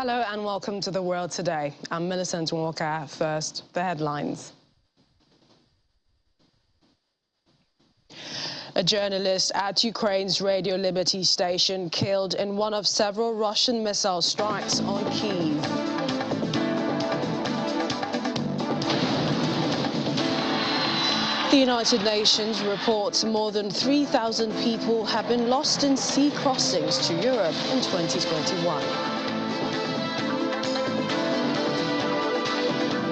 Hello and welcome to The World Today. I'm Millicent Walker. First, the headlines. A journalist at Ukraine's Radio Liberty station killed in one of several Russian missile strikes on Kyiv. The United Nations reports more than 3,000 people have been lost in sea crossings to Europe in 2021.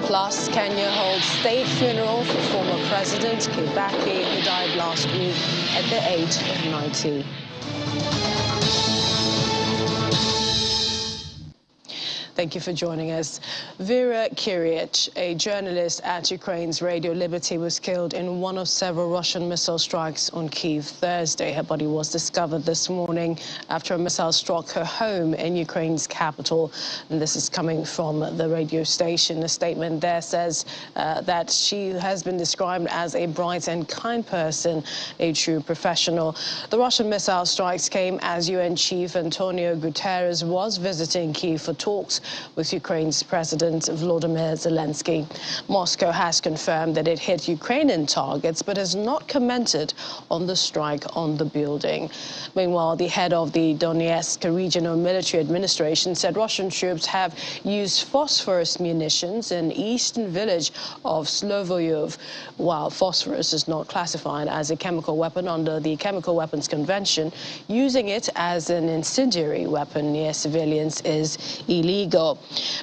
Plus, Kenya holds state funeral for former President Kibaki, who died last week at the age of 90. Thank you for joining us. Vera Kiryich, a journalist at Ukraine's Radio Liberty, was killed in one of several Russian missile strikes on Kyiv Thursday. Her body was discovered this morning after a missile struck her home in Ukraine's capital. And this is coming from the radio station. A statement there says that she has been described as a bright and kind person, a true professional. The Russian missile strikes came as UN Chief Antonio Guterres was visiting Kyiv for talks with Ukraine's President Volodymyr Zelensky. Moscow has confirmed that it hit Ukrainian targets, but has not commented on the strike on the building. Meanwhile, the head of the Donetsk Regional Military Administration said Russian troops have used phosphorus munitions in the eastern village of Slovoyov. While phosphorus is not classified as a chemical weapon under the Chemical Weapons Convention, using it as an incendiary weapon near civilians is illegal.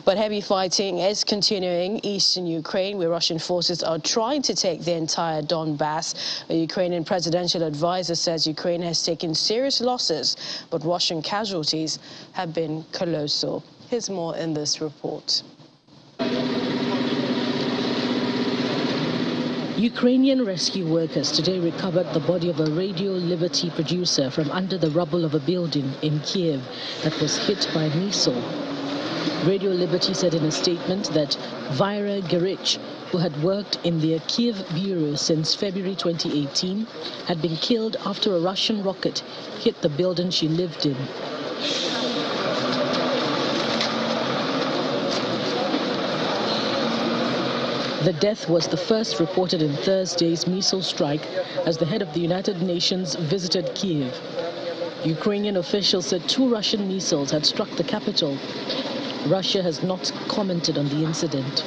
But heavy fighting is continuing in eastern Ukraine, where Russian forces are trying to take the entire Donbass. A Ukrainian presidential advisor says Ukraine has taken serious losses, but Russian casualties have been colossal. Here's more in this report. Ukrainian rescue workers today recovered the body of a Radio Liberty producer from under the rubble of a building in Kiev that was hit by a missile. Radio Liberty said in a statement that Vera Kiryich, who had worked in their Kiev bureau since February 2018, had been killed after a Russian rocket hit the building she lived in. The death was the first reported in Thursday's missile strike as the head of the United Nations visited Kiev. Ukrainian officials said 2 Russian missiles had struck the capital. Russia has not commented on the incident.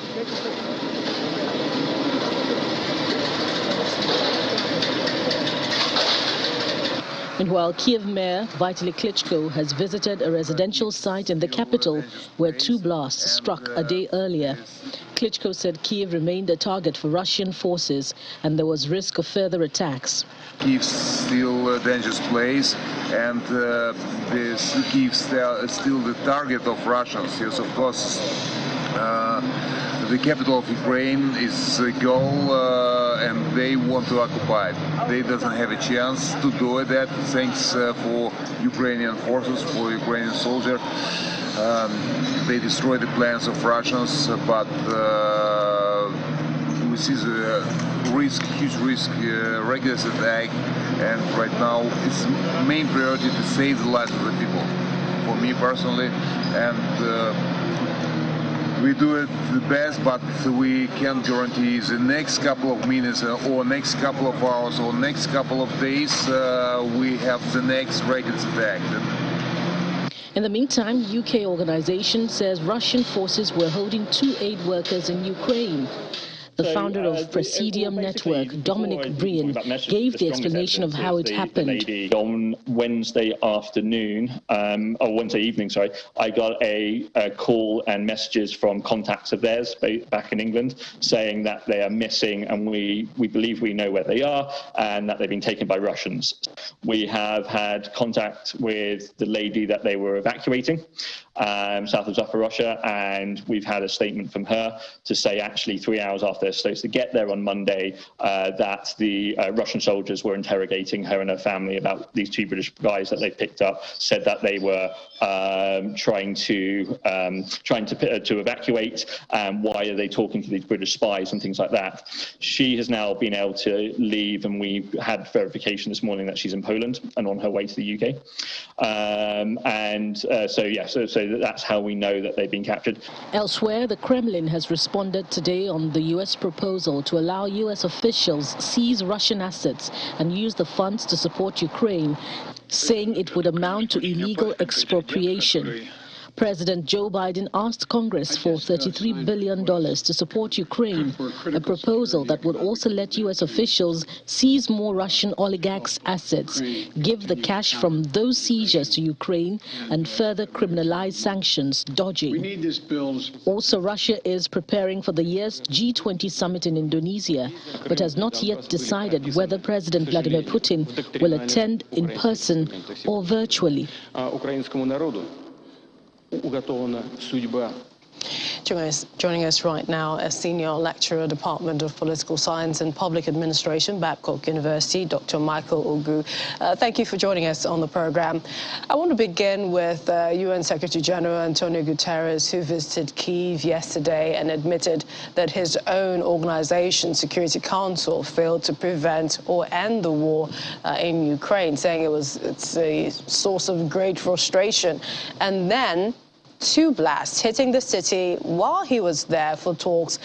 Meanwhile, Kiev Mayor Vitaly Klitschko has visited a residential site in the capital where 2 blasts struck a day earlier. Klitschko said Kiev remained a target for Russian forces and there was risk of further attacks. Kiev's still a dangerous place, and Kiev's still the target of Russians. Yes, of course, the capital of Ukraine is a goal, and they want to occupy it. They doesn't have a chance to do that. Thanks for Ukrainian forces, for Ukrainian soldiers. They destroy the plans of Russians, but we see the risk, huge risk, regular attack, and right now it's main priority to save the lives of the people. For me personally, and we do it the best, but we can't guarantee the next couple of minutes or next couple of hours or next couple of days we have the next rocket attack. In the meantime, UK organization says Russian forces were holding 2 aid workers in Ukraine. The founder of Presidium Network, Dominic Brien, gave the explanation of how it happened. On Wednesday afternoon, or Wednesday evening, sorry, I got a call and messages from contacts of theirs back in England saying that they are missing, and we believe we know where they are and that they've been taken by Russians. We have had contact with the lady that they were evacuating south of Zaporozhye, and we've had a statement from her to say actually 3 hours after they're supposed to get there on Monday that the Russian soldiers were interrogating her and her family about these 2 British guys that they picked up, said that they were trying to evacuate, and why are they talking to these British spies and things like that. She has now been able to leave, and we had verification this morning that she's in Poland and on her way to the UK. So so that's how we know that they've been captured. Elsewhere, the Kremlin has responded today on the U.S. proposal to allow U.S. officials seize Russian assets and use the funds to support Ukraine, saying it would amount to illegal expropriation. President Joe Biden asked Congress for $33 billion to support Ukraine, a proposal that would also let U.S. officials seize more Russian oligarchs' assets, give the cash from those seizures to Ukraine, and further criminalize sanctions dodging. Also, Russia is preparing for the year's G20 summit in Indonesia, but has not yet decided whether President Vladimir Putin will attend in person or virtually. Joining us right now, a senior lecturer, Department of Political Science and Public Administration, Babcock University, Dr. Michael Ugu. Thank you for joining us on the program. I want to begin with UN Secretary General Antonio Guterres, who visited Kyiv yesterday and admitted that his own organization, Security Council, failed to prevent or end the war in Ukraine, saying it's a source of great frustration. And then 2 blasts hitting the city while he was there for talks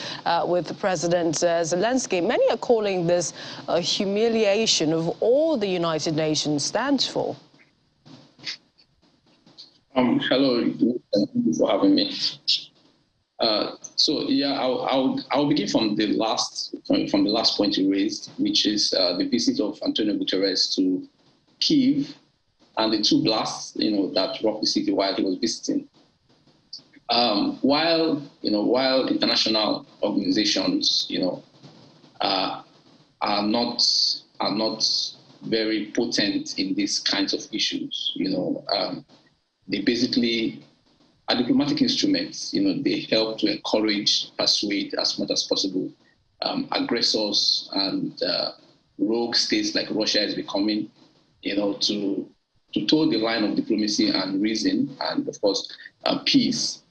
with President Zelensky. Many are calling this a humiliation of all the United Nations stands for. Hello, thank you for having me. I'll begin from the last point you raised, which is the visit of Antonio Guterres to Kyiv and the 2 blasts, that rocked the city while he was visiting. While international organizations, are not very potent in these kinds of issues, they basically are diplomatic instruments. They help to encourage, persuade as much as possible aggressors and rogue states like Russia is becoming, to toe the line of diplomacy and reason and, of course, peace.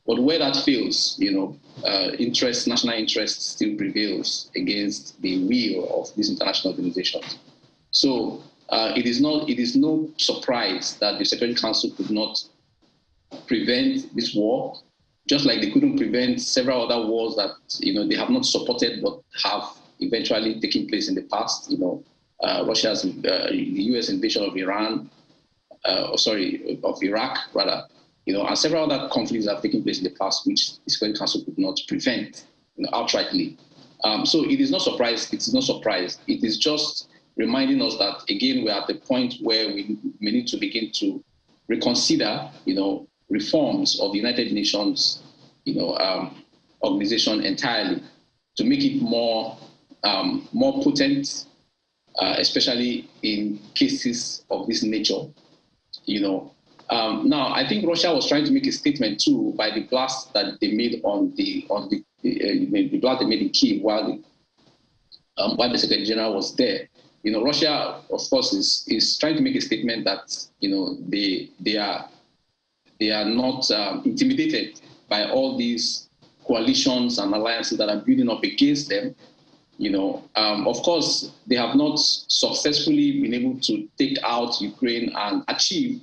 But where that fails, national interest still prevails against the will of these international organizations. So it is no surprise that the Security Council could not prevent this war, just like they couldn't prevent several other wars that they have not supported but have eventually taken place in the past. Russia's the U.S. invasion of of Iraq rather. And several other conflicts that have taken place in the past, which the Security Council could not prevent, outrightly. So it is not surprise. It's not surprise. It is just reminding us that again we're at the point where we need to begin to reconsider, reforms of the United Nations, organization entirely, to make it more potent, especially in cases of this nature, Now, I think Russia was trying to make a statement too by the blast that they made on the blast they made in Kyiv while the Secretary General was there. Russia, of course, is trying to make a statement that they are not intimidated by all these coalitions and alliances that are building up against them. Of course, they have not successfully been able to take out Ukraine and achieve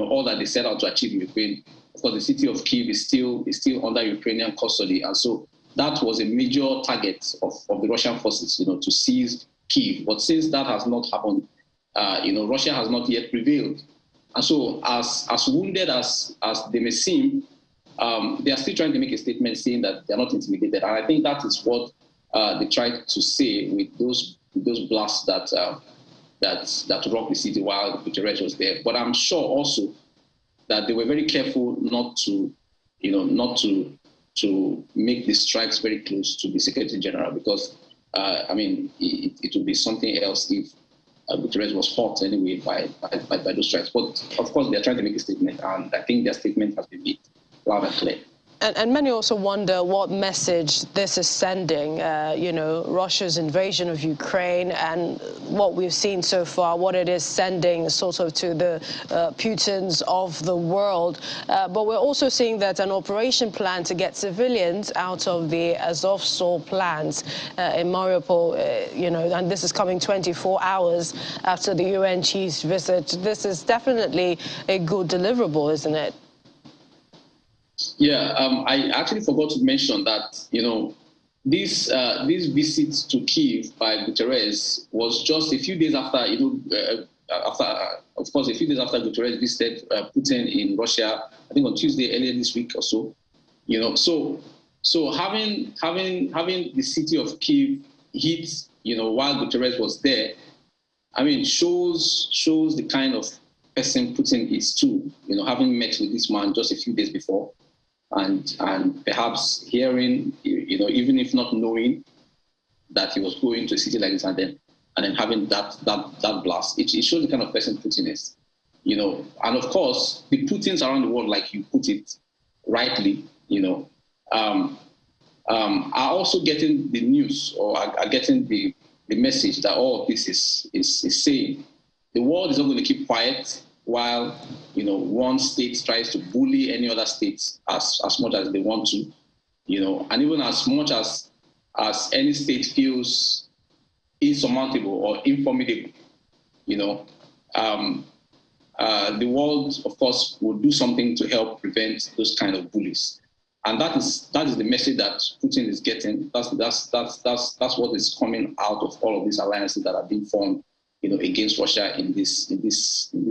all that they set out to achieve in Ukraine. Of course, the city of Kyiv is still under Ukrainian custody. And so that was a major target of the Russian forces, to seize Kyiv. But since that has not happened, Russia has not yet prevailed. And so as wounded as they may seem, they are still trying to make a statement saying that they are not intimidated. And I think that is what they tried to say with those blasts that rocked the city while Guterres was there. But I'm sure also that they were very careful not to make the strikes very close to the Secretary General, because it would be something else if Guterres was hurt anyway by those strikes. But of course, they're trying to make a statement, and I think their statement has been made loud and clear. And many also wonder what message this is sending, Russia's invasion of Ukraine and what we've seen so far, what it is sending sort of to the Putins of the world. But we're also seeing that an operation plan to get civilians out of the Azovstal plants in Mariupol, and this is coming 24 hours after the UN chief's visit. This is definitely a good deliverable, isn't it? Yeah, I actually forgot to mention that, this visit to Kyiv by Guterres was just a few days after, of course, a few days after Guterres visited Putin in Russia, I think on Tuesday earlier this week or so. So having the city of Kyiv hit, while Guterres was there, I mean, shows the kind of person Putin is too. Having met with this man just a few days before, and perhaps hearing, even if not knowing that he was going to a city like this, and then having that blast, it shows the kind of person Putin is. And of course, the Putins around the world, like you put it rightly, are also getting the news, or are getting the message that all of this is saying the world is not going to keep quiet while one state tries to bully any other states as much as they want to, and even as much as any state feels insurmountable or informidable, the world, of course, will do something to help prevent those kind of bullies. And that is the message that Putin is getting. That's what is coming out of all of these alliances that are being formed, against Russia in this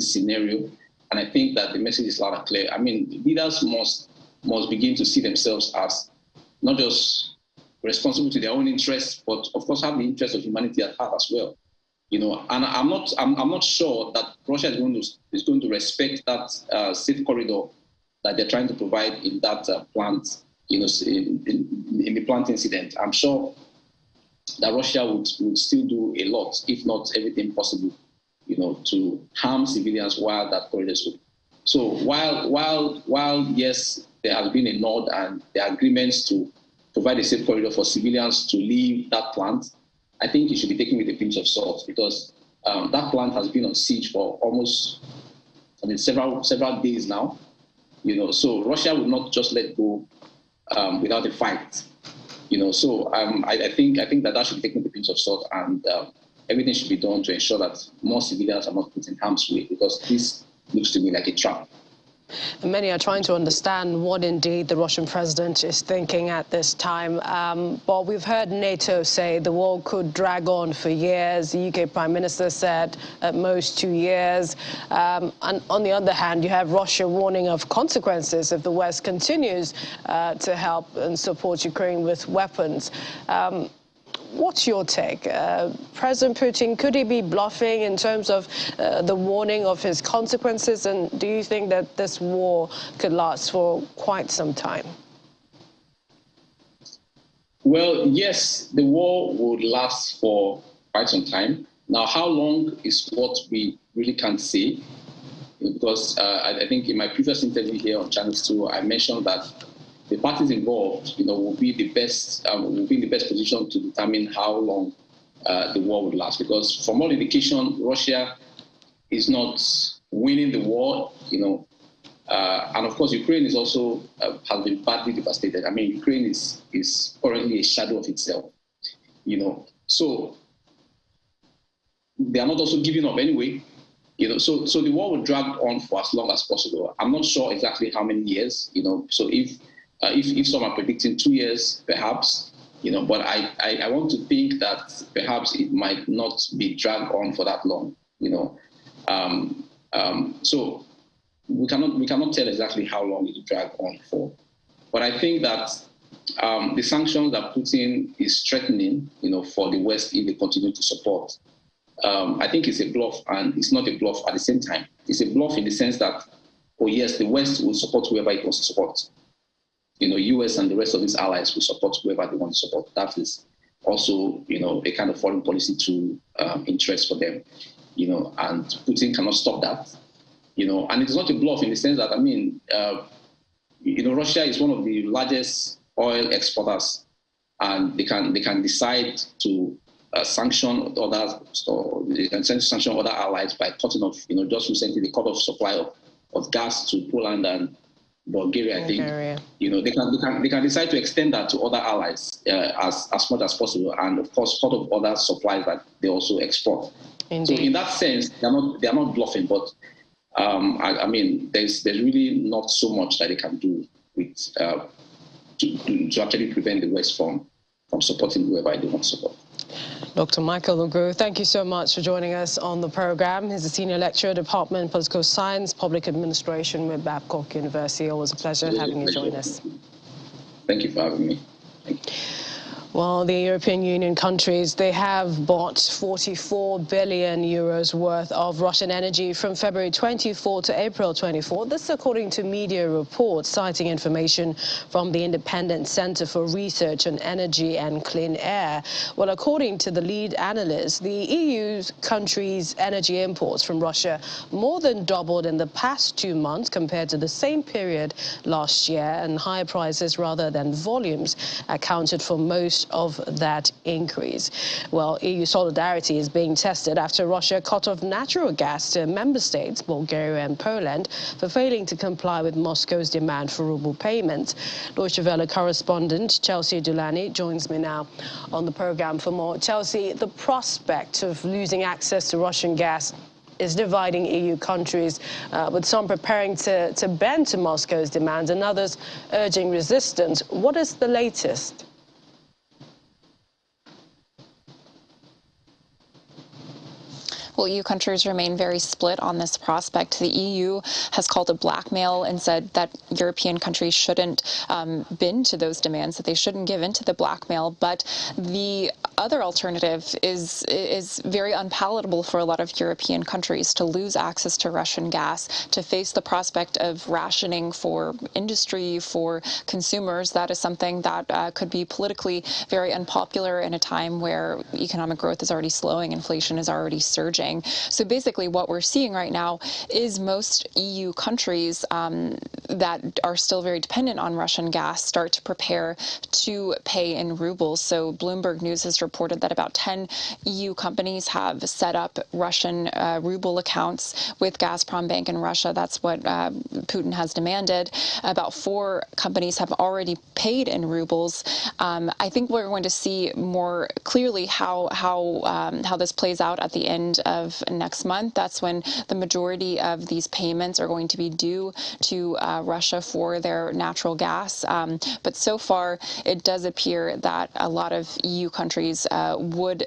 scenario. And I think that the message is loud and clear. I mean, leaders must begin to see themselves as not just responsible to their own interests, but of course have the interest of humanity at heart as well. And I'm not sure that Russia is going to respect that safe corridor that they're trying to provide in that plant, in the plant incident. I'm sure that Russia would still do a lot, if not everything possible, to harm civilians while that corridor is open. So while yes, there has been a nod and the agreements to provide a safe corridor for civilians to leave that plant, I think it should be taken with a pinch of salt, because that plant has been on siege for almost, several days now. So Russia will not just let go without a fight. So I think that should be taken with a pinch of salt, and everything should be done to ensure that more civilians are not put in harm's way, because this looks to me like a trap. And many are trying to understand what indeed the Russian president is thinking at this time. But we've heard NATO say the war could drag on for years. The UK Prime Minister said at most 2 years. And on the other hand, you have Russia warning of consequences if the West continues to help and support Ukraine with weapons. What's your take? President Putin, could he be bluffing in terms of the warning of his consequences? And do you think that this war could last for quite some time? Well, yes, the war would last for quite some time. Now, how long is what we really can't say, because I think in my previous interview here on Channel 2, I mentioned that the parties involved, will be in the best position to determine how long the war would last. Because from all indication, Russia is not winning the war, and of course, Ukraine is also has been badly devastated. I mean, Ukraine is currently a shadow of itself, So they are not also giving up anyway. So the war will drag on for as long as possible. I'm not sure exactly how many years, So if some are predicting 2 years, perhaps, but I want to think that perhaps it might not be dragged on for that long, So we cannot tell exactly how long it will drag on for. But I think that the sanctions that Putin is threatening, for the West if they continue to support, I think it's a bluff, and it's not a bluff at the same time. It's a bluff in the sense that, oh yes, the West will support whoever it wants to support. US and the rest of its allies will support whoever they want to support. That is also, a kind of foreign policy to interest for them, and Putin cannot stop that, and it is not a bluff in the sense that, Russia is one of the largest oil exporters, and they can decide to sanction others, or they can sanction other allies by cutting off, just recently they cut off supply of gas to Poland and Bulgaria, I think. They can decide to extend that to other allies as much as possible, and of course cut off other supplies that they also export. Indeed. So in that sense, they are not bluffing, but there's really not so much that they can do to actually prevent the West from supporting whoever they want to support. Dr. Michael Ogru, thank you so much for joining us on the program. He's a senior lecturer, Department of Political Science, Public Administration with Babcock University. Always a pleasure having you join us. Thank you for having me. Thank you. Well, the European Union countries, they have bought 44 billion euros worth of Russian energy from February 24 to April 24. This according to media reports, citing information from the Independent Center for Research on Energy and Clean Air. Well, according to the lead analyst, the EU's countries' energy imports from Russia more than doubled in the past 2 months compared to the same period last year, and higher prices rather than volumes accounted for most of that increase. Well, EU solidarity is being tested after Russia cut off natural gas to member states, Bulgaria and Poland, for failing to comply with Moscow's demand for ruble payments. Deutsche Welle correspondent Chelsea Dulani joins me now on the program for more. Chelsea, the prospect of losing access to Russian gas is dividing EU countries, with some preparing to bend to Moscow's demands and others urging resistance. What is the latest? Well, EU countries remain very split on this prospect. The EU has called it blackmail and said that European countries shouldn't bend to those demands, that they shouldn't give in to the blackmail. But the other alternative is very unpalatable for a lot of European countries: to lose access to Russian gas, to face the prospect of rationing for industry, for consumers. That is something that could be politically very unpopular in a time where economic growth is already slowing, inflation is already surging. So basically what we're seeing right now is most EU countries that are still very dependent on Russian gas start to prepare to pay in rubles. So Bloomberg News has reported that about 10 EU companies have set up Russian ruble accounts with Gazprom Bank in Russia. That's what Putin has demanded. About 4 companies have already paid in rubles. I think we're going to see more clearly how this plays out at the end of next month. That's when the majority of these payments are going to be due to Russia for their natural gas. But so far, it does appear that a lot of EU countries would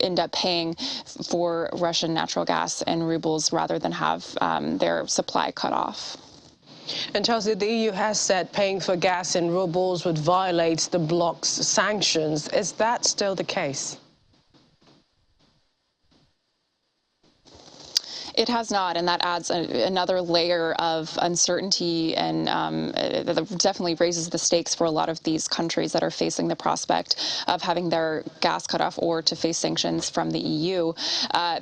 end up paying for Russian natural gas in rubles rather than have their supply cut off. And Chelsea, the EU has said paying for gas in rubles would violate the bloc's sanctions. Is that still the case? It has not, and that adds another layer of uncertainty, and definitely raises the stakes for a lot of these countries that are facing the prospect of having their gas cut off or to face sanctions from the EU.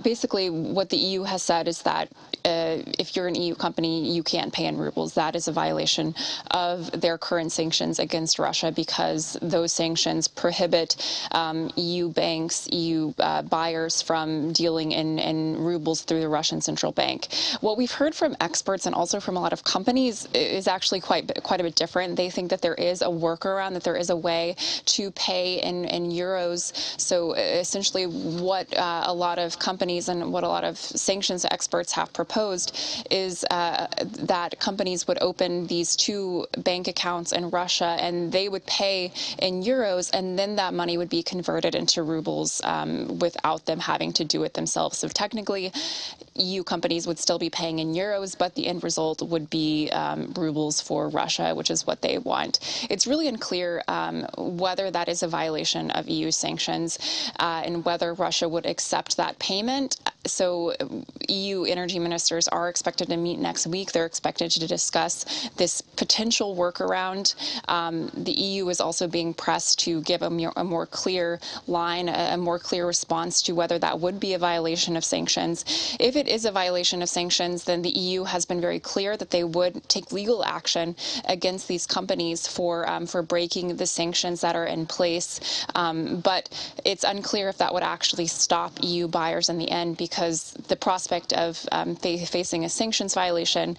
Basically, what the EU has said is that if you're an EU company, you can't pay in rubles. That is a violation of their current sanctions against Russia, because those sanctions prohibit EU banks, EU buyers from dealing in rubles through the Russian central bank. What we've heard from experts and also from a lot of companies is actually quite a bit different. They think that there is a workaround, that there is a way to pay in euros. So essentially what a lot of companies and what a lot of sanctions experts have proposed is that companies would open these 2 bank accounts in Russia, and they would pay in euros, and then that money would be converted into rubles without them having to do it themselves. So technically, EU companies would still be paying in euros, but the end result would be rubles for Russia, which is what they want. It's really unclear whether that is a violation of EU sanctions and whether Russia would accept that payment. So EU energy ministers are expected to meet next week. They're expected to discuss this potential workaround. The EU is also being pressed to give a more clear line, a more clear response to whether that would be a violation of sanctions. If it is a violation of sanctions, then the EU has been very clear that they would take legal action against these companies for breaking the sanctions that are in place. But it's unclear if that would actually stop EU buyers in the end, because the prospect of facing a sanctions violation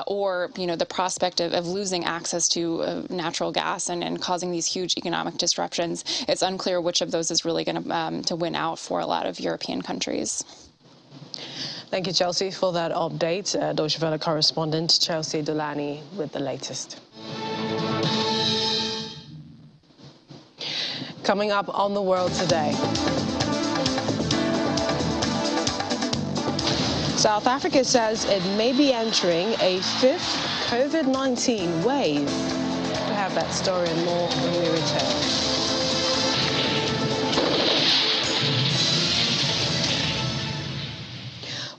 or the prospect of losing access to natural gas and causing these huge economic disruptions, it's unclear which of those is really going to win out for a lot of European countries. Thank you, Chelsea, for that update. Deutsche Welle correspondent Chelsea Delaney with the latest. Coming up on The World Today. South Africa says it may be entering a fifth COVID-19 wave. We'll have that story and more when we return.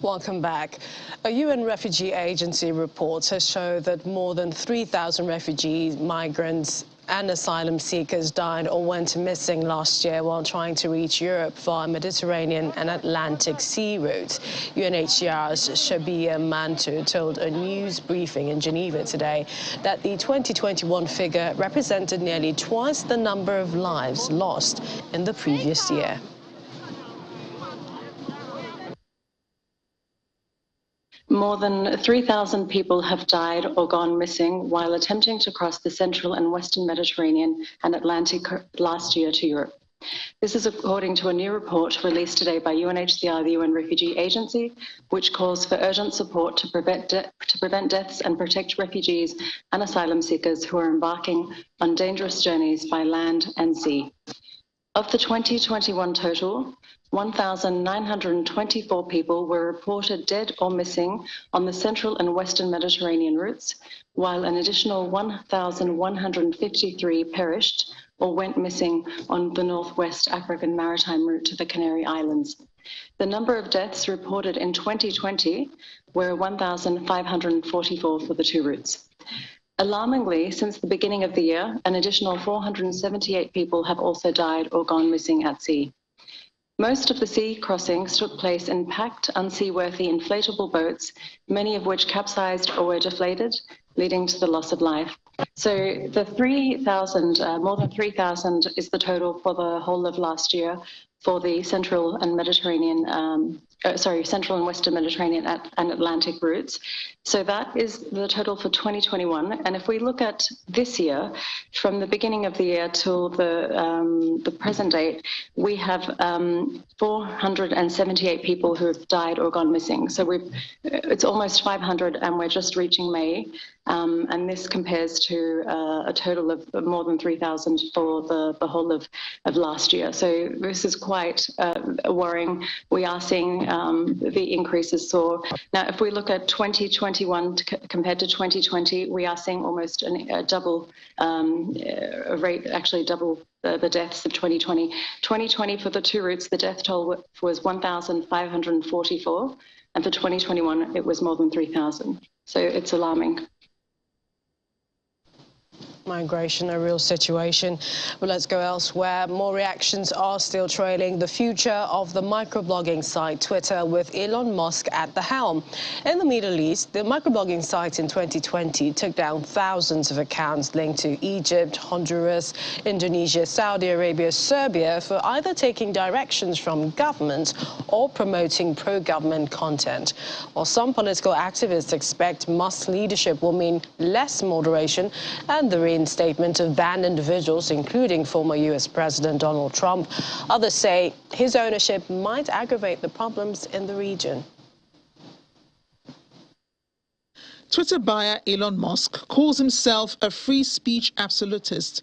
Welcome back. A UN refugee agency report has shown that more than 3,000 refugees, migrants and asylum seekers died or went missing last year while trying to reach Europe via Mediterranean and Atlantic sea routes. UNHCR's Shabia Mantu told a news briefing in Geneva today that the 2021 figure represented nearly twice the number of lives lost in the previous year. More than 3,000 people have died or gone missing while attempting to cross the central and western Mediterranean and Atlantic last year to Europe. This is according to a new report released today by UNHCR, the UN Refugee Agency, which calls for urgent support to prevent deaths and protect refugees and asylum seekers who are embarking on dangerous journeys by land and sea. Of the 2021 total, 1,924 people were reported dead or missing on the central and western Mediterranean routes, while an additional 1,153 perished or went missing on the northwest African maritime route to the Canary Islands. The number of deaths reported in 2020 were 1,544 for the two routes. Alarmingly, since the beginning of the year, an additional 478 people have also died or gone missing at sea. Most of the sea crossings took place in packed, unseaworthy inflatable boats, many of which capsized or were deflated, leading to the loss of life. So the 3,000, more than 3,000 is the total for the whole of last year for the central and Mediterranean, central and western Mediterranean and Atlantic routes. So that is the total for 2021. And if we look at this year, from the beginning of the year till the present date, we have 478 people who have died or gone missing. So it's almost 500, and we're just reaching May. And this compares to a total of more than 3,000 for the whole of last year. So this is quite worrying. We are seeing the increases. So now if we look at 2021 compared to 2020, we are seeing almost a double rate, actually double the deaths of 2020. 2020 for the two routes, the death toll was 1,544, and for 2021 it was more than 3,000. So it's alarming. Migration, a real situation. Well, let's go elsewhere. More reactions are still trailing the future of the microblogging site Twitter, with Elon Musk at the helm. In the Middle East, the microblogging site in 2020 took down thousands of accounts linked to Egypt, Honduras, Indonesia, Saudi Arabia, Serbia for either taking directions from government or promoting pro-government content. While some political activists expect Musk's leadership will mean less moderation and the reinstatement of banned individuals, including former U.S. President Donald Trump, others say his ownership might aggravate the problems in the region. Twitter buyer Elon Musk calls himself a free speech absolutist,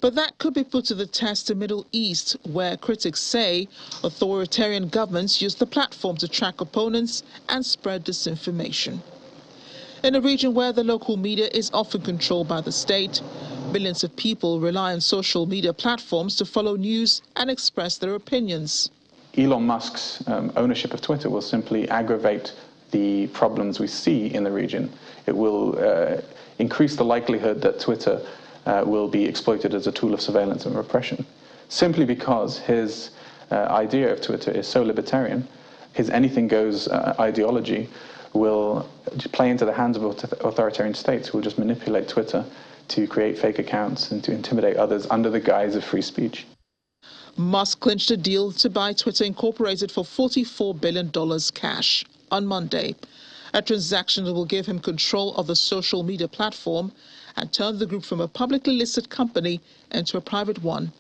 but that could be put to the test in the Middle East, where critics say authoritarian governments use the platform to track opponents and spread disinformation. In a region where the local media is often controlled by the state, millions of people rely on social media platforms to follow news and express their opinions. Elon Musk's ownership of Twitter will simply aggravate the problems we see in the region. It will increase the likelihood that Twitter will be exploited as a tool of surveillance and repression, simply because his idea of Twitter is so libertarian. His anything-goes ideology will play into the hands of authoritarian states who will just manipulate Twitter to create fake accounts and to intimidate others under the guise of free speech. Musk clinched a deal to buy Twitter Incorporated for $44 billion cash on Monday, a transaction that will give him control of the social media platform and turn the group from a publicly listed company into a private one.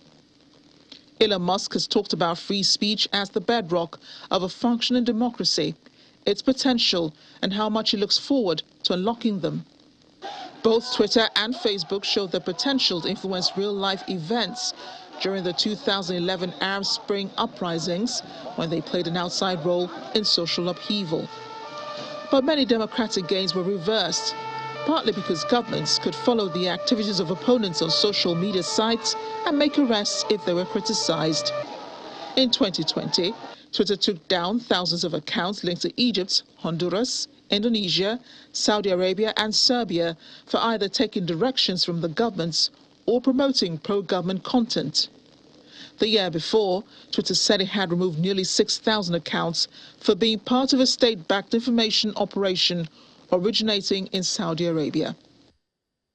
Elon Musk has talked about free speech as the bedrock of a functioning democracy. its potential and how much he looks forward to unlocking them. Both Twitter and Facebook showed their potential to influence real-life events during the 2011 Arab Spring uprisings, when they played an outside role in social upheaval. But many democratic gains were reversed, partly because governments could follow the activities of opponents on social media sites and make arrests if they were criticized. In 2020, Twitter took down thousands of accounts linked to Egypt, Honduras, Indonesia, Saudi Arabia and Serbia for either taking directions from the governments or promoting pro-government content. The year before, Twitter said it had removed nearly 6,000 accounts for being part of a state-backed information operation originating in Saudi Arabia.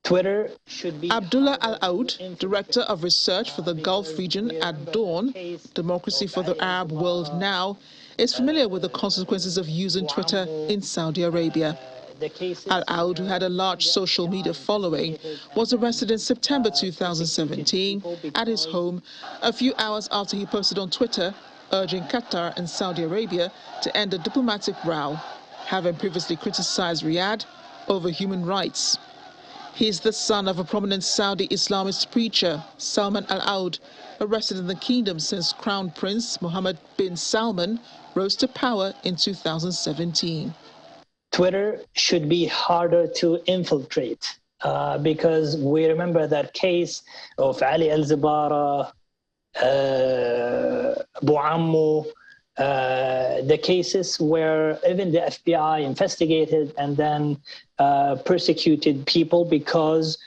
Twitter should be... Abdullah Al-Aoud, Director of Research for the Gulf region at Dawn, Democracy for the Arab World Now, is familiar with the consequences of using Twitter in Saudi Arabia. Al-Aoud, who had a large social media following, was arrested in September 2017 at his home a few hours after he posted on Twitter urging Qatar and Saudi Arabia to end a diplomatic row, having previously criticized Riyadh over human rights. He is the son of a prominent Saudi Islamist preacher, Salman Al-Aoud, arrested in the kingdom since Crown Prince Mohammed bin Salman rose to power in 2017. Twitter should be harder to infiltrate because we remember that case of Ali Al-Zabara, Abu Ammu, the cases where even the FBI investigated and then persecuted people because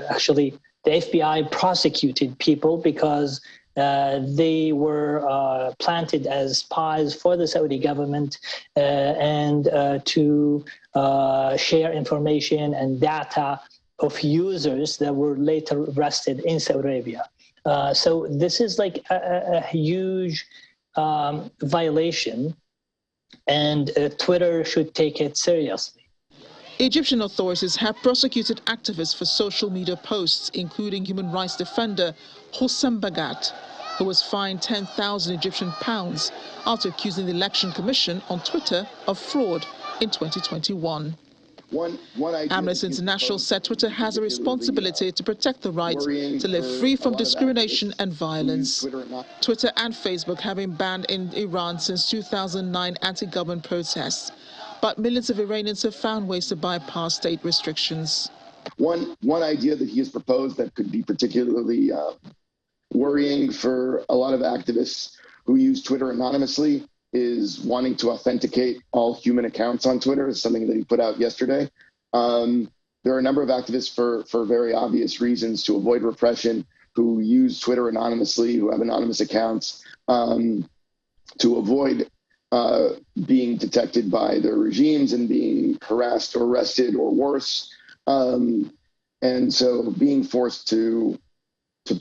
actually the FBI prosecuted people because they were planted as spies for the Saudi government and to share information and data of users that were later arrested in Saudi Arabia. So this is like a huge violation, and Twitter should take it seriously. Egyptian authorities have prosecuted activists for social media posts, including human rights defender Hossam Bagat, who was fined 10,000 Egyptian pounds after accusing the Election Commission on Twitter of fraud in 2021. Amnesty International said Twitter has a responsibility to protect the right to live free from discrimination and violence. Twitter and Facebook have been banned in Iran since 2009 anti-government protests, but millions of Iranians have found ways to bypass state restrictions. One idea that he has proposed that could be particularly worrying for a lot of activists who use Twitter anonymously is wanting to authenticate all human accounts on Twitter. It's something that he put out yesterday. There are a number of activists for very obvious reasons to avoid repression who use Twitter anonymously, who have anonymous accounts, to avoid being detected by their regimes and being harassed or arrested or worse. And so being forced to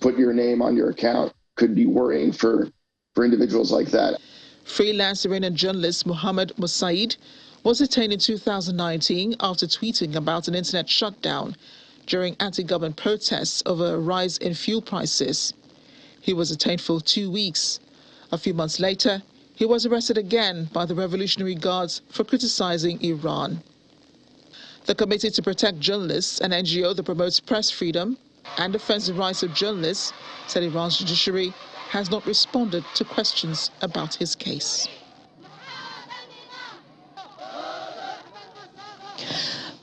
put your name on your account could be worrying for individuals like that. Freelance Iranian journalist Mohammed Mosaid was detained in 2019 after tweeting about an internet shutdown during anti-government protests over a rise in fuel prices. He was detained for 2 weeks. A few months later, he was arrested again by the Revolutionary Guards for criticizing Iran. The Committee to Protect Journalists, an NGO that promotes press freedom and defends the rights of journalists, said Iran's judiciary has not responded to questions about his case.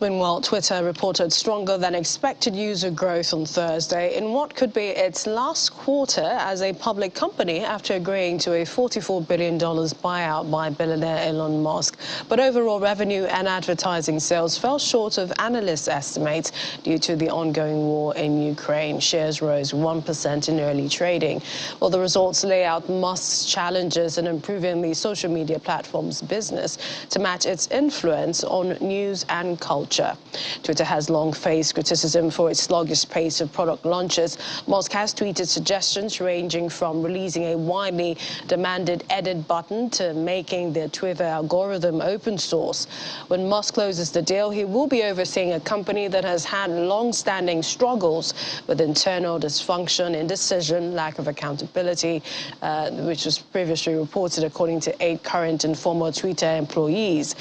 Meanwhile, Twitter reported stronger than expected user growth on Thursday in what could be its last quarter as a public company after agreeing to a $44 billion buyout by billionaire Elon Musk. But overall revenue and advertising sales fell short of analysts' estimates due to the ongoing war in Ukraine. Shares rose 1% in early trading. Well, the results lay out Musk's challenges in improving the social media platform's business to match its influence on news and culture. agriculture. Twitter has long faced criticism for its sluggish pace of product launches. Musk has tweeted suggestions ranging from releasing a widely demanded edit button to making the Twitter algorithm open source. When Musk closes the deal, he will be overseeing a company that has had long-standing struggles with internal dysfunction, indecision, lack of accountability, which was previously reported according to 8 current and former Twitter employees.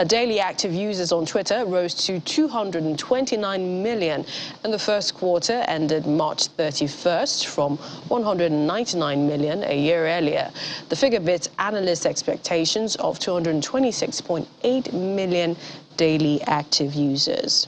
Daily active users on Twitter rose to 229 million in the first quarter ended March 31st from 199 million a year earlier. The figure beats analyst expectations of 226.8 million daily active users.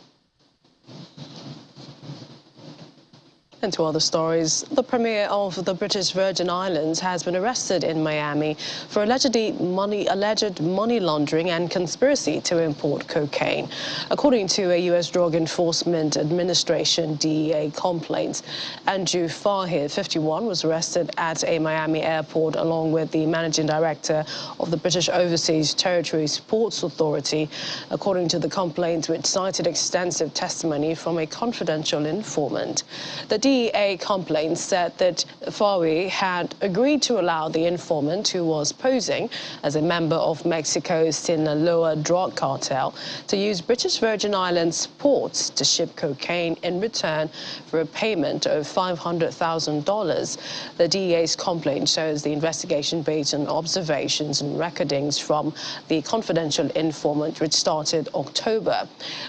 And to other stories, the Premier of the British Virgin Islands has been arrested in Miami for alleged money laundering and conspiracy to import cocaine. According to a U.S. Drug Enforcement Administration DEA complaint, Andrew Farhid, 51, was arrested at a Miami airport along with the managing director of the British Overseas Territories Ports Authority, according to the complaint, which cited extensive testimony from a confidential informant. The DEA complaint said that Farhid had agreed to allow the informant, who was posing as a member of Mexico's Sinaloa drug cartel, to use British Virgin Islands ports to ship cocaine in return for a payment of $500,000. The DEA's complaint shows the investigation based on observations and recordings from the confidential informant, which started October.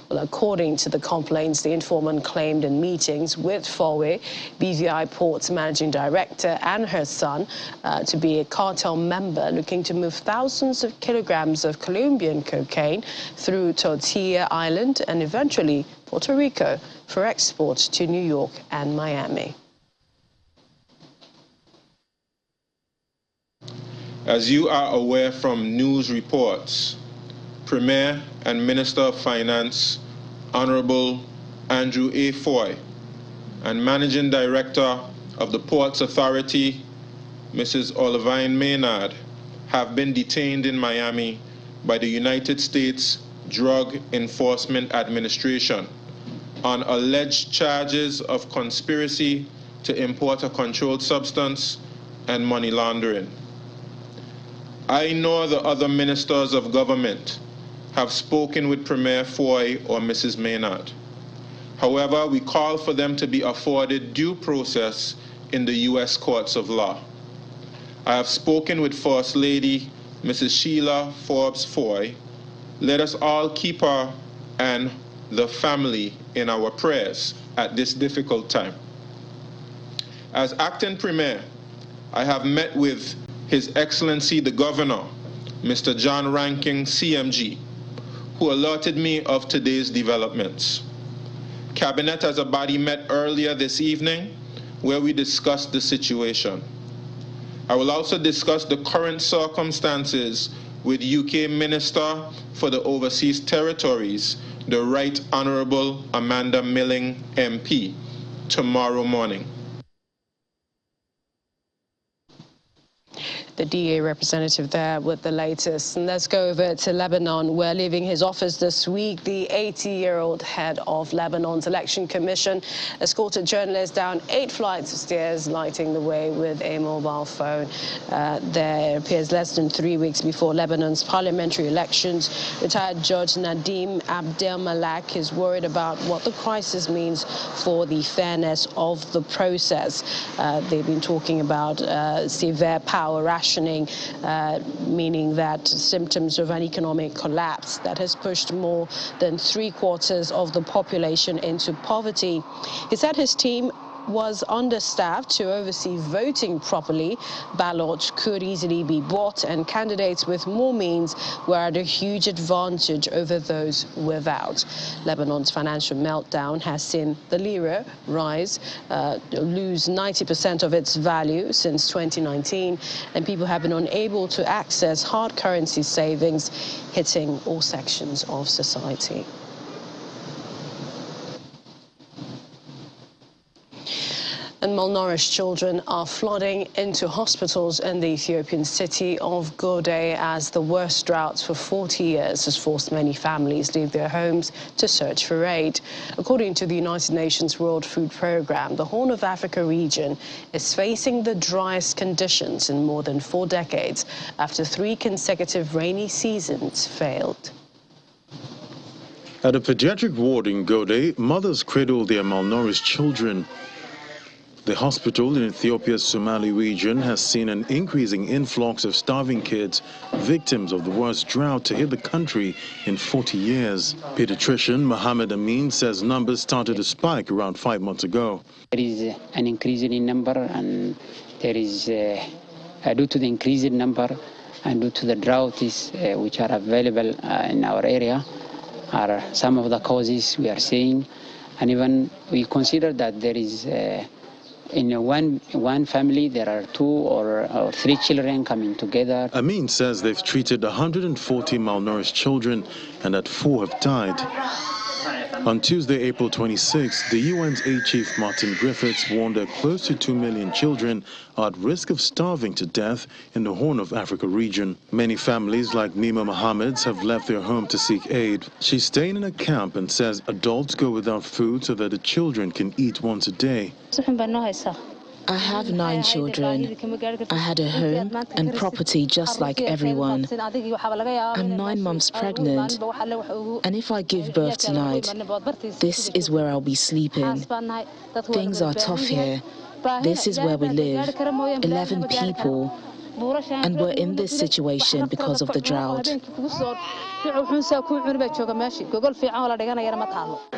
Well, according to the complaints, the informant claimed in meetings with Farhid, BVI Ports managing director, and her son to be a cartel member looking to move thousands of kilograms of Colombian cocaine through Tortilla Island and eventually Puerto Rico for export to New York and Miami. As you are aware from news reports, Premier and Minister of Finance, Honorable Andrew A. Foy, and Managing Director of the Ports Authority, Mrs. Olivine Maynard, have been detained in Miami by the United States Drug Enforcement Administration on alleged charges of conspiracy to import a controlled substance and money laundering. I nor the other ministers of government have spoken with Premier Foy or Mrs. Maynard. However, we call for them to be afforded due process in the U.S. courts of law. I have spoken with First Lady Mrs. Sheila Forbes Foy. Let us all keep her and the family in our prayers at this difficult time. As acting Premier, I have met with His Excellency the Governor, Mr. John Ranking, CMG, who alerted me of today's developments. Cabinet as a body met earlier this evening where we discussed the situation. I will also discuss the current circumstances with UK Minister for the Overseas Territories, the Right Honourable Amanda Milling MP, tomorrow morning. The DEA representative there with the latest. And let's go over to Lebanon, where leaving his office this week, the 80-year-old head of Lebanon's election commission escorted journalists down 8 flights of stairs, lighting the way with a mobile phone. There appears less than 3 weeks before Lebanon's parliamentary elections. Retired Judge Nadim Abdelmalak is worried about what the crisis means for the fairness of the process. They've been talking about severe power rationing, meaning that symptoms of an economic collapse that has pushed more than 3/4 of the population into poverty. He said his team was understaffed to oversee voting properly. Ballots could easily be bought, and candidates with more means were at a huge advantage over those without. Lebanon's financial meltdown has seen the lira lose 90% of its value since 2019, and people have been unable to access hard currency savings, hitting all sections of society. And malnourished children are flooding into hospitals in the Ethiopian city of Gode as the worst drought for 40 years has forced many families leave their homes to search for aid. According to the United Nations World Food Programme, the Horn of Africa region is facing the driest conditions in more than 4 decades after 3 consecutive rainy seasons failed. At a pediatric ward in Gode, mothers cradle their malnourished children. The hospital in Ethiopia's Somali region has seen an increasing influx of starving kids, victims of the worst drought to hit the country in 40 years. Pediatrician Mohammed Amin says numbers started to spike around 5 months ago. There is an increase in number, and there is, due to the increase in number and due to the droughts which are available in our area, are some of the causes we are seeing. And even we consider that there is in one family, there are 2 or 3 children coming together. Amin says they've treated 140 malnourished children and that 4 have died. On Tuesday, April 26, the UN's aid chief Martin Griffiths warned that close to 2 million children are at risk of starving to death in the Horn of Africa region. Many families like Nima Mohammed's have left their home to seek aid. She's staying in a camp and says adults go without food so that the children can eat once a day. I have 9 children. I had a home and property just like everyone. I'm 9 months pregnant, and if I give birth tonight, this is where I'll be sleeping. Things are tough here. This is where we live, 11 people, and we're in this situation because of the drought.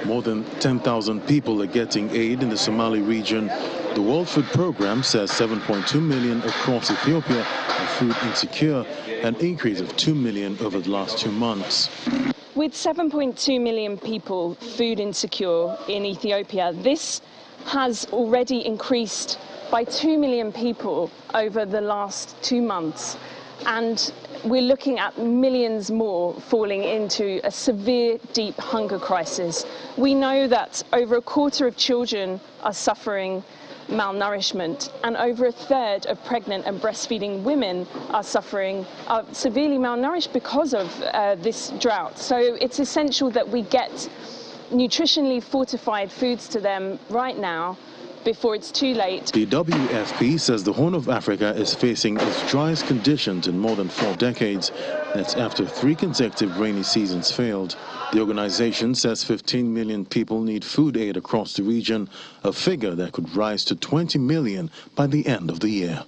More than 10,000 people are getting aid in the Somali region. The World Food Programme says 7.2 million across Ethiopia are food insecure, an increase of 2 million over the last 2 months. With 7.2 million people food insecure in Ethiopia, this has already increased by 2 million people over the last 2 months. And we're looking at millions more falling into a severe, deep hunger crisis. We know that over a quarter of children are suffering malnourishment, and over a third of pregnant and breastfeeding women are severely malnourished because of this drought. So it's essential that we get nutritionally fortified foods to them right now before it's too late. The WFP says the Horn of Africa is facing its driest conditions in more than 4 decades. That's after 3 consecutive rainy seasons failed. The organization says 15 million people need food aid across the region, a figure that could rise to 20 million by the end of the year.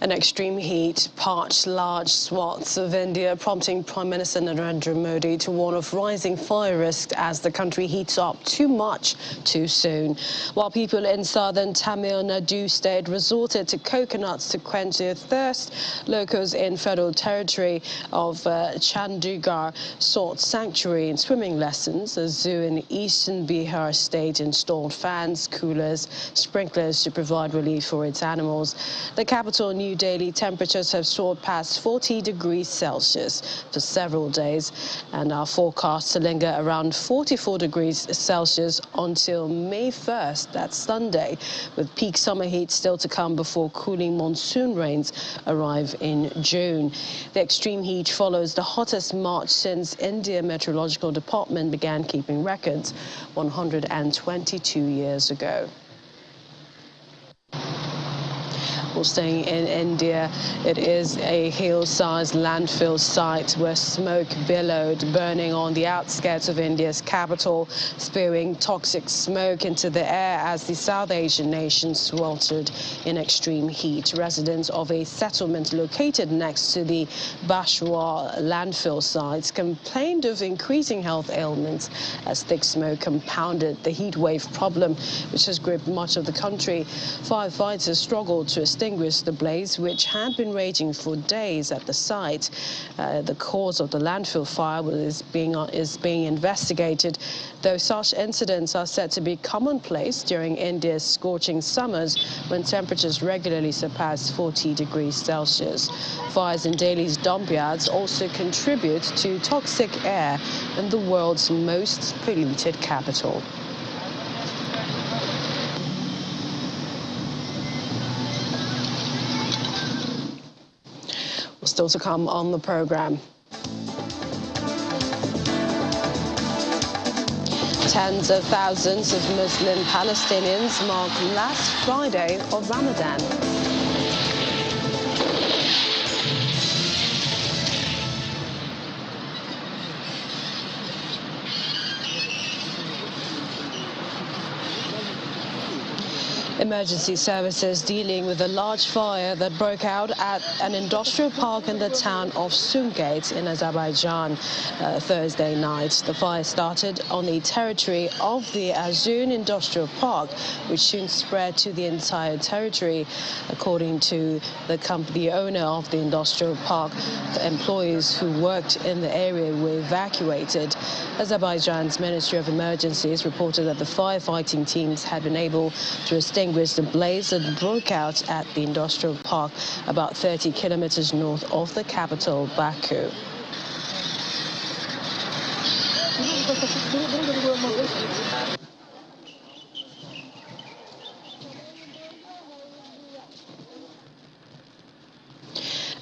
An extreme heat parched large swaths of India, prompting Prime Minister Narendra Modi to warn of rising fire risks as the country heats up too much too soon. While people in southern Tamil Nadu state resorted to coconuts to quench their thirst, locals in federal territory of Chandigarh sought sanctuary in swimming lessons. A zoo in eastern Bihar state installed fans, coolers, sprinklers to provide relief for its animals. The capital, New Delhi, temperatures have soared past 40 degrees Celsius for several days and are forecast to linger around 44 degrees Celsius until May 1st, that's Sunday, with peak summer heat still to come before cooling monsoon rains arrive in June. The extreme heat follows the hottest March since India Meteorological Department began keeping records 122 years ago. Well, staying in India, it is a hill-sized landfill site where smoke billowed, burning on the outskirts of India's capital, spewing toxic smoke into the air as the South Asian nation sweltered in extreme heat. Residents of a settlement located next to the Bashwar landfill site complained of increasing health ailments as thick smoke compounded the heat wave problem, which has gripped much of the country. Firefighters struggled to extinguish extinguish the blaze, which had been raging for days at the site. The cause of the landfill fire is being investigated, though such incidents are said to be commonplace during India's scorching summers when temperatures regularly surpass 40 degrees Celsius. Fires in Delhi's dump yards also contribute to toxic air in the world's most polluted capital. Still to come on the program. Tens of thousands of Muslim Palestinians mark last Friday of Ramadan. Emergency services dealing with a large fire that broke out at an industrial park in the town of Sumgait in Azerbaijan Thursday night. The fire started on the territory of the Azun Industrial Park, which soon spread to the entire territory. According to the owner of the industrial park, the employees who worked in the area were evacuated. Azerbaijan's Ministry of Emergencies reported that the firefighting teams had been able to extinguish the blaze that broke out at the industrial park about 30 kilometers north of the capital, Baku.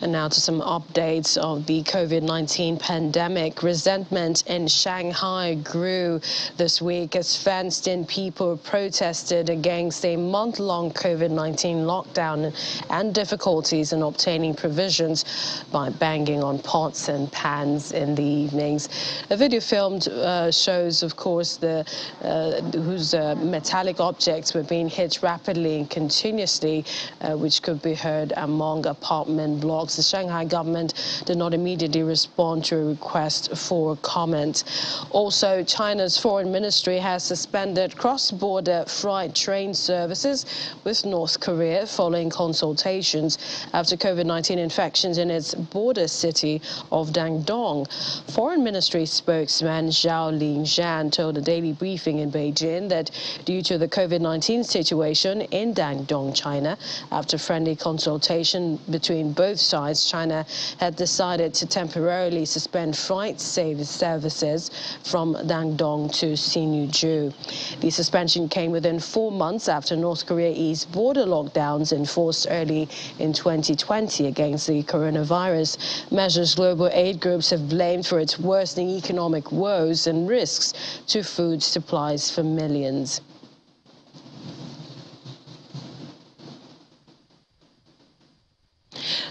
And now to some updates of the COVID-19 pandemic. Resentment in Shanghai grew this week as fenced-in people protested against a month-long COVID-19 lockdown and difficulties in obtaining provisions by banging on pots and pans in the evenings. A video filmed shows, of course, whose metallic objects were being hit rapidly and continuously, which could be heard among apartment blocks. The Shanghai government did not immediately respond to a request for comment. Also, China's foreign ministry has suspended cross-border freight train services with North Korea following consultations after COVID-19 infections in its border city of Dandong. Foreign Ministry spokesman Zhao Linjian told a daily briefing in Beijing that due to the COVID-19 situation in Dandong, China, after friendly consultation between both sides, China had decided to temporarily suspend freight services from Dandong to Sinuiju. The suspension came within 4 months after North Korea eased border lockdowns enforced early in 2020 against the coronavirus. Measures global aid groups have blamed for its worsening economic woes and risks to food supplies for millions.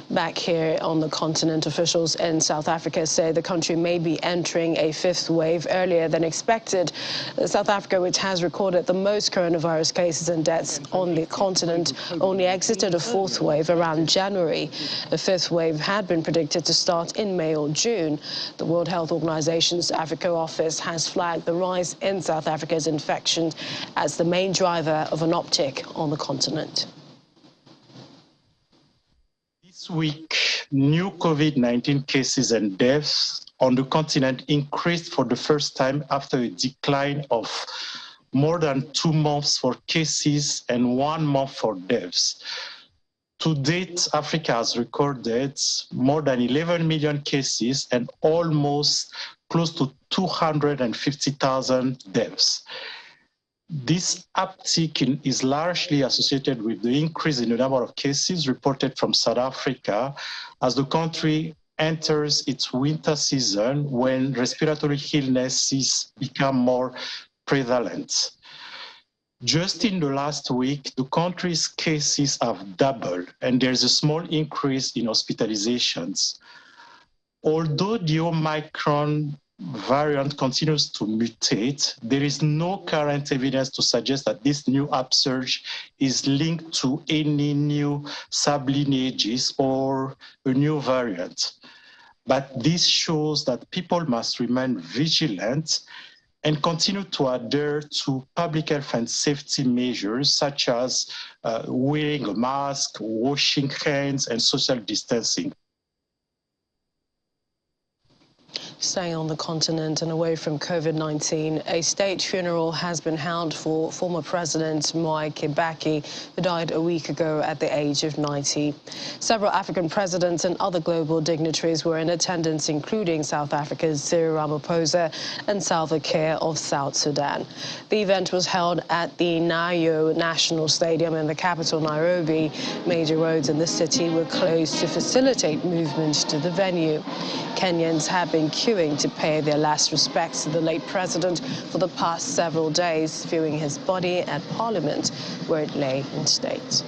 Back here on the continent, officials in South Africa say the country may be entering a fifth wave earlier than expected. South Africa, which has recorded the most coronavirus cases and deaths on the continent, only exited a fourth wave around January. The fifth wave had been predicted to start in May or June. The World Health Organization's Africa office has flagged the rise in South Africa's infections as the main driver of an uptick on the continent. This week, new COVID-19 cases and deaths on the continent increased for the first time after a decline of more than 2 months for cases and 1 month for deaths. To date, Africa has recorded more than 11 million cases and almost close to 250,000 deaths. This uptick is largely associated with the increase in the number of cases reported from South Africa as the country enters its winter season when respiratory illnesses become more prevalent. Just in the last week, the country's cases have doubled and there's a small increase in hospitalizations. Although the Omicron variant continues to mutate, there is no current evidence to suggest that this new upsurge is linked to any new sublineages or a new variant. But this shows that people must remain vigilant and continue to adhere to public health and safety measures such as wearing a mask, washing hands, and social distancing. Staying on the continent and away from COVID-19, a state funeral has been held for former President Kibaki, who died a week ago at the age of 90. Several African presidents and other global dignitaries were in attendance, including South Africa's Cyril Ramaphosa and Salva Kiir of South Sudan. The event was held at the Nyayo National Stadium in the capital, Nairobi. Major roads in the city were closed to facilitate movement to the venue. Kenyans have been queuing to pay their last respects to the late president for the past several days, viewing his body at Parliament, where it lay in state.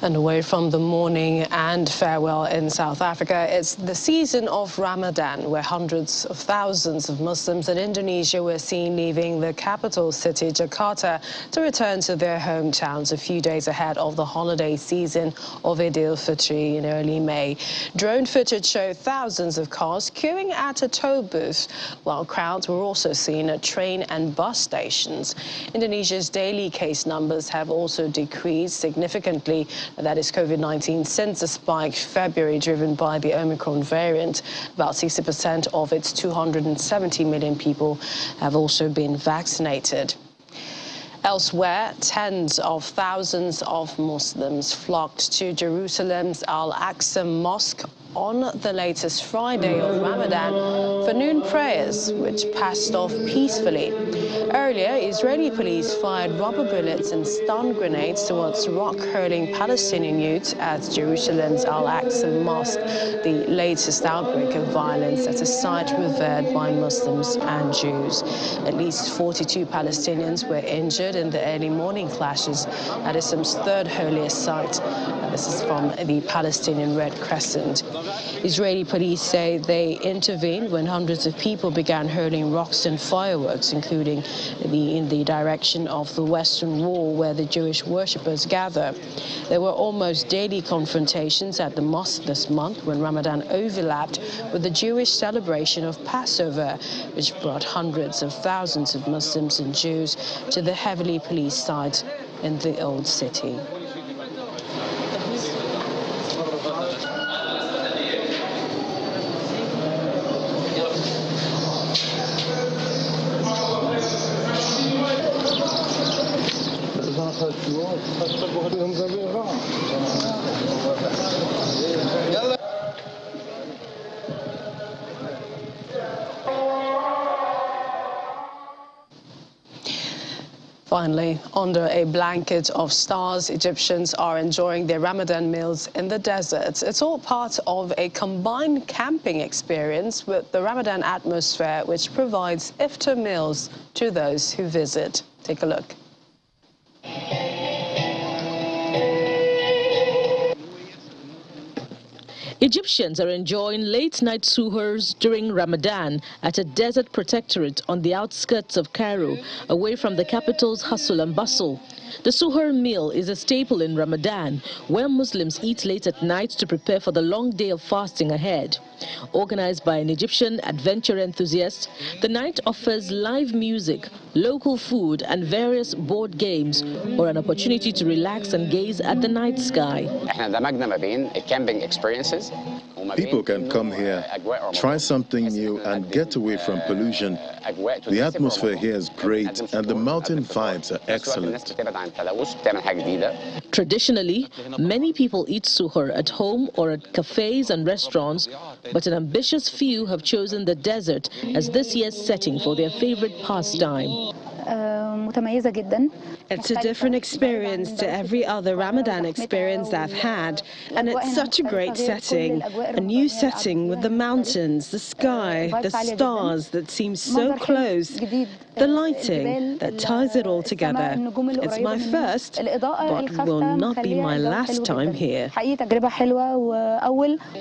And away from the mourning and farewell in South Africa, it's the season of Ramadan, where hundreds of thousands of Muslims in Indonesia were seen leaving the capital city, Jakarta, to return to their hometowns a few days ahead of the holiday season of Eid al-Fitr in early May. Drone footage showed thousands of cars queuing at a toll booth, while crowds were also seen at train and bus stations. Indonesia's daily case numbers have also decreased significantly. That is COVID-19 since the spike February, driven by the Omicron variant. About 60% of its 270 million people have also been vaccinated. Elsewhere, tens of thousands of Muslims flocked to Jerusalem's Al-Aqsa Mosque on the latest Friday of Ramadan for noon prayers, which passed off peacefully. Earlier, Israeli police fired rubber bullets and stun grenades towards rock-hurling Palestinian youths at Jerusalem's Al-Aqsa Mosque, the latest outbreak of violence at a site revered by Muslims and Jews. At least 42 Palestinians were injured in the early morning clashes at Islam's third holiest site. This is from the Palestinian Red Crescent. Israeli police say they intervened when hundreds of people began hurling rocks and fireworks, including in the direction of the Western Wall, where the Jewish worshippers gather. There were almost daily confrontations at the mosque this month when Ramadan overlapped with the Jewish celebration of Passover, which brought hundreds of thousands of Muslims and Jews to the heavily policed site in the old city. Finally, under a blanket of stars, Egyptians are enjoying their Ramadan meals in the desert. It's all part of a combined camping experience with the Ramadan atmosphere, which provides iftar meals to those who visit. Take a look. Egyptians are enjoying late-night suhoors during Ramadan at a desert protectorate on the outskirts of Cairo, away from the capital's hustle and bustle. The suhoor meal is a staple in Ramadan, where Muslims eat late at night to prepare for the long day of fasting ahead. Organized by an Egyptian adventure enthusiast, the night offers live music, local food and various board games, or an opportunity to relax and gaze at the night sky. People can come here, try something new and get away from pollution. The atmosphere here is great and the mountain vibes are excellent. Traditionally, many people eat suhoor at home or at cafes and restaurants, but an ambitious few have chosen the desert as this year's setting for their favorite pastime. It's a different experience to every other Ramadan experience I've had, and it's such a great setting. A new setting with the mountains, the sky, the stars that seem so close, the lighting that ties it all together. It's my first, but will not be my last time here.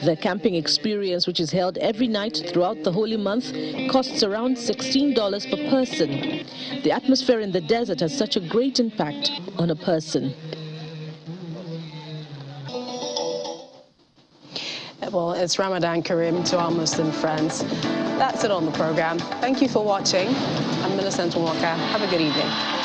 The camping experience, which is held every night throughout the holy month, costs around $16 per person. The atmosphere in the desert has such a great impact on a person. Well, it's Ramadan Kareem to our Muslim friends. That's it on the program. Thank you for watching. I'm Millicent Walker. Have a good evening.